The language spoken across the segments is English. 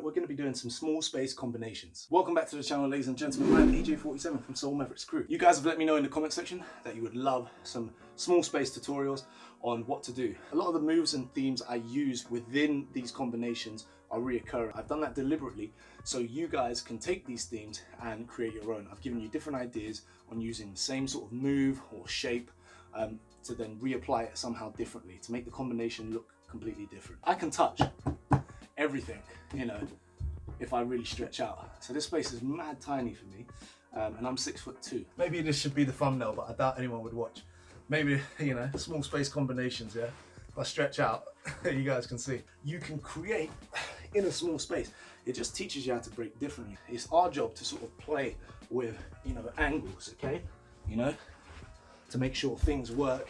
we're going to be doing some small space combinations. Welcome back to the channel, ladies and gentlemen. I'm EJ47 from Soul Mavericks Crew. You guys have let me know in the comment section that you would love some small space tutorials on what to do. A lot of the moves and themes I use within these combinations are reoccurring. I've done that deliberately so you guys can take these themes and create your own. I've given you different ideas on using the same sort of move or shape to then reapply it somehow differently to make the combination look completely different. I can touch everything, you know, if I really stretch out. So this space is mad tiny for me, and I'm 6'2". Maybe this should be the thumbnail, but I doubt anyone would watch. Maybe, you know, small space combinations, yeah? If I stretch out, you guys can see. You can create in a small space. It just teaches you how to break differently. It's our job to sort of play with, you know, angles, okay? You know, to make sure things work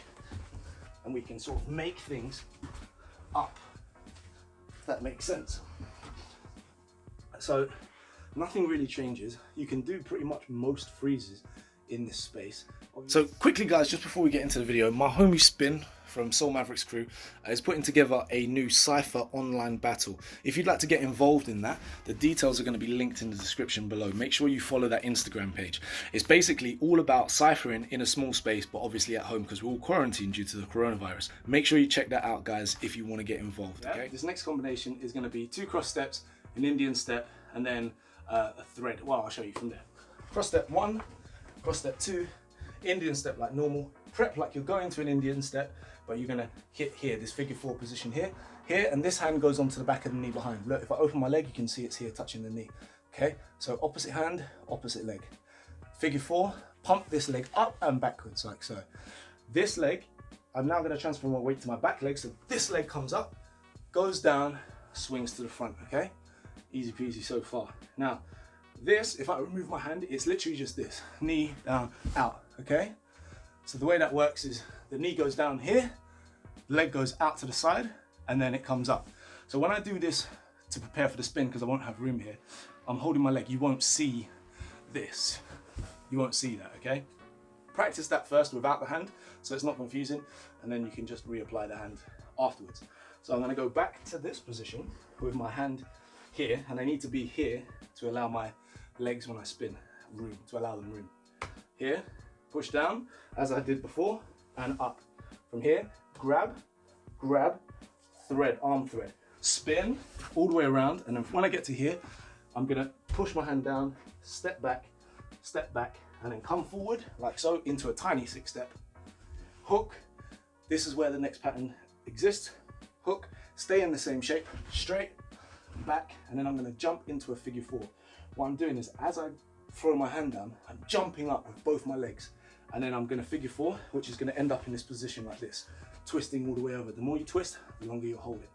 and we can sort of make things up, if that makes sense. So nothing really changes. You can do pretty much most freezes in this space. So quickly guys, just before we get into the video, my homie Spin from Soul Mavericks Crew is putting together a new Cypher online battle. If you'd like to get involved in that, the details are going to be linked in the description below. Make sure you follow that Instagram page. It's basically all about ciphering in a small space, but obviously at home because we're all quarantined due to the coronavirus. Make sure you check that out guys if you want to get involved. Okay? This next combination is going to be 2 cross steps, an Indian step, and then a thread. Well, I'll show you from there. Cross step 1, cross step 2, Indian step like normal, prep like you're going to an Indian step, but you're gonna hit here, this figure 4 position here, and this hand goes onto the back of the knee behind. Look, if I open my leg, you can see it's here touching the knee, okay? So opposite hand, opposite leg. Figure 4, pump this leg up and backwards like so. This leg, I'm now gonna transfer my weight to my back leg, so this leg comes up, goes down, swings to the front, okay? Easy peasy so far. Now, this, if I remove my hand, it's literally just this, knee down, out, okay? So the way that works is the knee goes down here, leg goes out to the side, and then it comes up. So when I do this to prepare for the spin, because I won't have room here, I'm holding my leg. You won't see this. You won't see that, okay? Practice that first without the hand, so it's not confusing, and then you can just reapply the hand afterwards. So I'm gonna go back to this position with my hand here, and I need to be here to allow my legs when I spin room, to allow them room. Here, push down, as I did before, and up. From here, grab, grab, thread, arm thread. Spin all the way around, and then when I get to here, I'm gonna push my hand down, step back, and then come forward, like so, into a tiny 6-step. Hook, this is where the next pattern exists. Hook, stay in the same shape, straight, back, and then I'm gonna jump into a figure 4. What I'm doing is, as I throw my hand down, I'm jumping up with both my legs, and then I'm gonna figure 4, which is gonna end up in this position like this, twisting all the way over. The more you twist, the longer you hold it.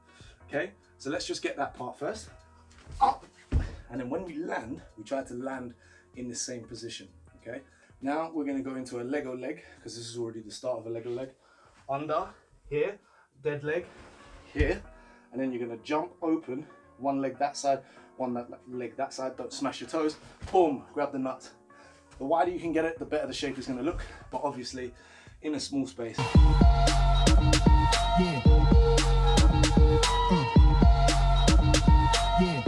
Okay, so let's just get that part first. Up, and then when we land, we try to land in the same position, okay? Now we're gonna go into a Lego leg, because this is already the start of a Lego leg. Under, here, dead leg, here, and then you're gonna jump open, one leg that side, one leg that side, don't smash your toes, boom, grab the nut. The wider you can get it, the better the shape is gonna look, but obviously, in a small space. Yeah. Yeah.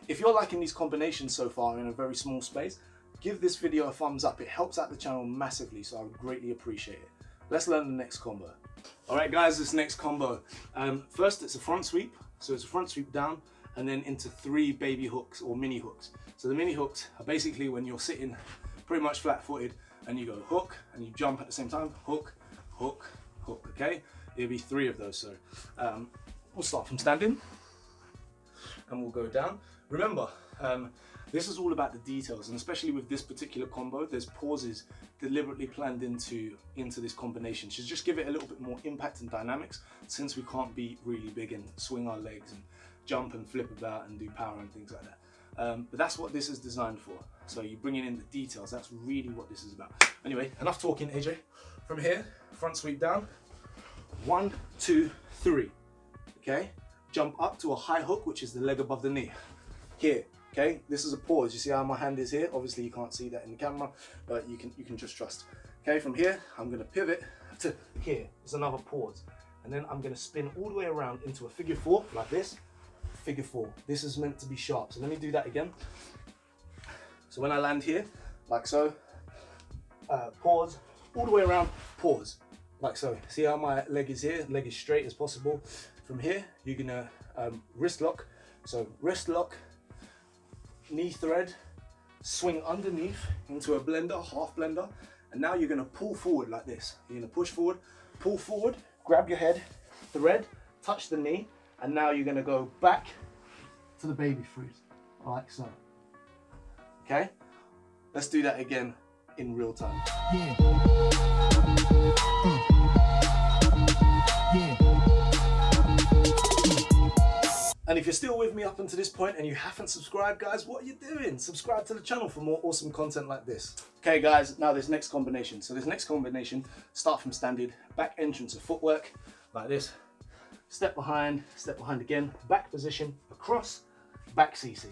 If you're liking these combinations so far in a very small space, give this video a thumbs up. It helps out the channel massively, so I would greatly appreciate it. Let's learn the next combo. All right guys, this next combo. First it's a front sweep. So it's a front sweep down and then into 3 baby hooks or mini hooks. So the mini hooks are basically when you're sitting pretty much flat footed and you go hook and you jump at the same time, hook, hook, hook, okay? It'll be 3 of those. So we'll start from standing and we'll go down. Remember, this is all about the details, and especially with this particular combo, there's pauses deliberately planned into this combination to just give it a little bit more impact and dynamics, since we can't be really big and swing our legs and jump and flip about and do power and things like that. But that's what this is designed for. So you're bringing in the details. That's really what this is about. Anyway, enough talking, AJ. From here, front sweep down. 1, 2, 3. Okay? Jump up to a high hook, which is the leg above the knee. Here, Okay, this is a pause. You see how my hand is here? Obviously you can't see that in the camera, but you can just trust. Okay, from here, I'm gonna pivot to here. It's another pause. And then I'm gonna spin all the way around into a figure 4, like this, figure 4. This is meant to be sharp. So let me do that again. So when I land here, like so, pause, all the way around, pause, like so. See how my leg is here? Leg is straight as possible. From here, you're gonna wrist lock. So wrist lock, knee thread, swing underneath into a blender, half blender, and now you're gonna pull forward like this. You're gonna push forward, pull forward, grab your head, thread, touch the knee, and now you're gonna go back to the baby freeze, like so. Okay? Let's do that again in real time. Yeah. Yeah. And if you're still with me up until this point and you haven't subscribed, guys, what are you doing? Subscribe to the channel for more awesome content like this. Okay, guys, now this next combination. So this next combination, start from standard, back entrance of footwork, like this. Step behind again, back position, across, back CC.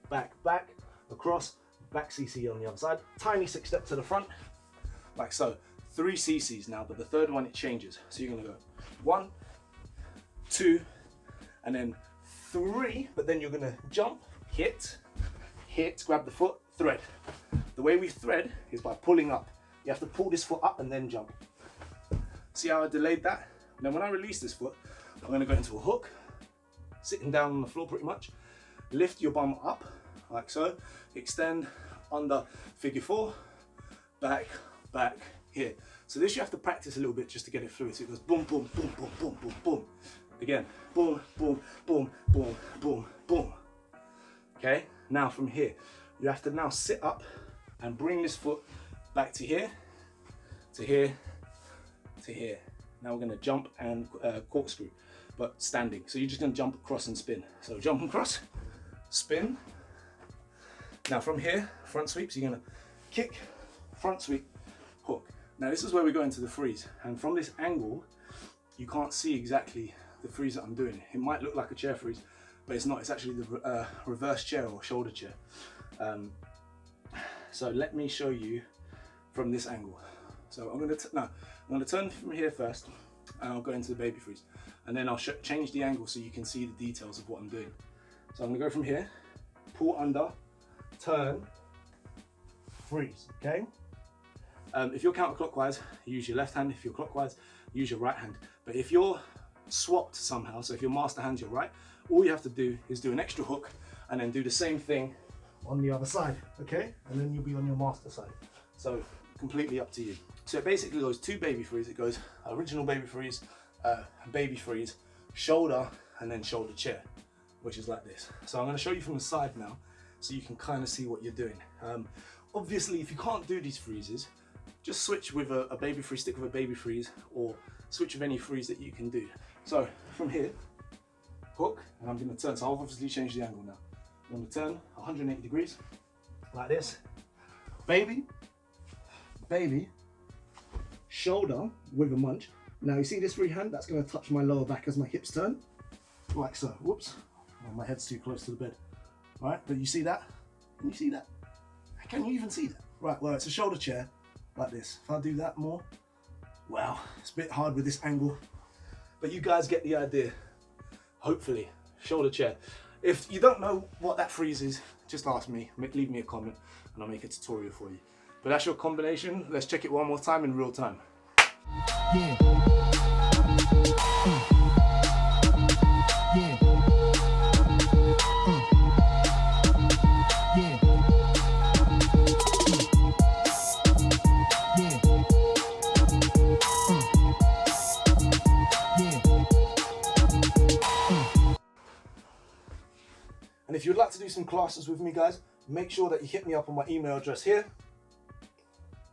Back, back, across, back CC on the other side. Tiny 6 step to the front, like so. 3 CCs now, but the third one, it changes. So you're gonna go 1, 2, and then 3, but then you're gonna jump, hit, grab the foot, thread. The way we thread is by pulling up. You have to pull this foot up and then jump. See how I delayed that? And then when I release this foot, I'm gonna go into a hook, sitting down on the floor pretty much. Lift your bum up, like so. Extend under figure 4, back, back, here. So this you have to practice a little bit just to get it fluid. So it goes boom, boom, boom, boom, boom, boom, boom. Again, boom, boom, boom, boom, boom, boom. Okay, now from here, you have to now sit up and bring this foot back to here, to here, to here. Now we're gonna jump and corkscrew, but standing. So you're just gonna jump across and spin. So jump across, spin. Now from here, front sweeps, you're gonna kick, front sweep, hook. Now this is where we go into the freeze. And from this angle, you can't see exactly the freeze that I'm doing. It might look like a chair freeze, but it's not. It's actually the reverse chair or shoulder chair. So let me show you from this angle. So I'm gonna turn from here first, and I'll go into the baby freeze, and then I'll change the angle so you can see the details of what I'm doing. So I'm gonna go from here, pull under, turn, freeze. Okay. If you're counterclockwise, use your left hand. If you're clockwise, use your right hand. But if you're swapped somehow, so if your master hand's your right, all you have to do is do an extra hook and then do the same thing on the other side, okay? And then you'll be on your master side. So completely up to you. So it basically goes 2 baby freeze. It goes original baby freeze, shoulder, and then shoulder chair, which is like this. So I'm gonna show you from the side now so you can kind of see what you're doing. Obviously, if you can't do these freezes, just switch with a baby freeze, stick with a baby freeze, or switch with any freeze that you can do. So from here, hook, and I'm gonna turn. So I'll obviously change the angle now. I'm gonna turn 180 degrees, like this. Baby, shoulder with a munch. Now you see this free hand? That's gonna touch my lower back as my hips turn, like so. Whoops, oh, my head's too close to the bed. All right, but you see that? Can you see that? Can you even see that? Right, well, it's a shoulder chair, like this. If I do that more, wow, it's a bit hard with this angle, but you guys get the idea, hopefully. Shoulder chair. If you don't know what that freeze is, just ask me, leave me a comment, and I'll make a tutorial for you. But that's your combination. Let's check it one more time in real time. Yeah. Yeah. And if you'd like to do some classes with me, guys, make sure that you hit me up on my email address here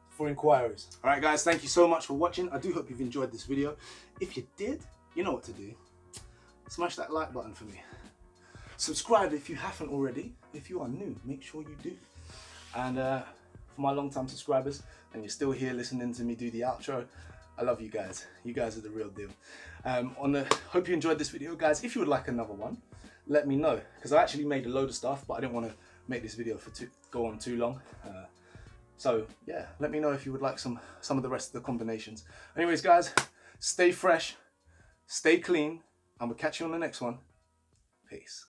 for inquiries. All right, guys, thank you so much for watching. I do hope you've enjoyed this video. If you did, you know what to do. Smash that like button for me. Subscribe if you haven't already. If you are new, make sure you do. And for my long-time subscribers, and you're still here listening to me do the outro, I love you guys. You guys are the real deal. Hope you enjoyed this video, guys. If you would like another one, let me know, because I actually made a load of stuff, but I didn't want to make this video go on too long. So yeah, let me know if you would like some of the rest of the combinations. Anyways guys, stay fresh, stay clean, and we'll catch you on the next one. Peace.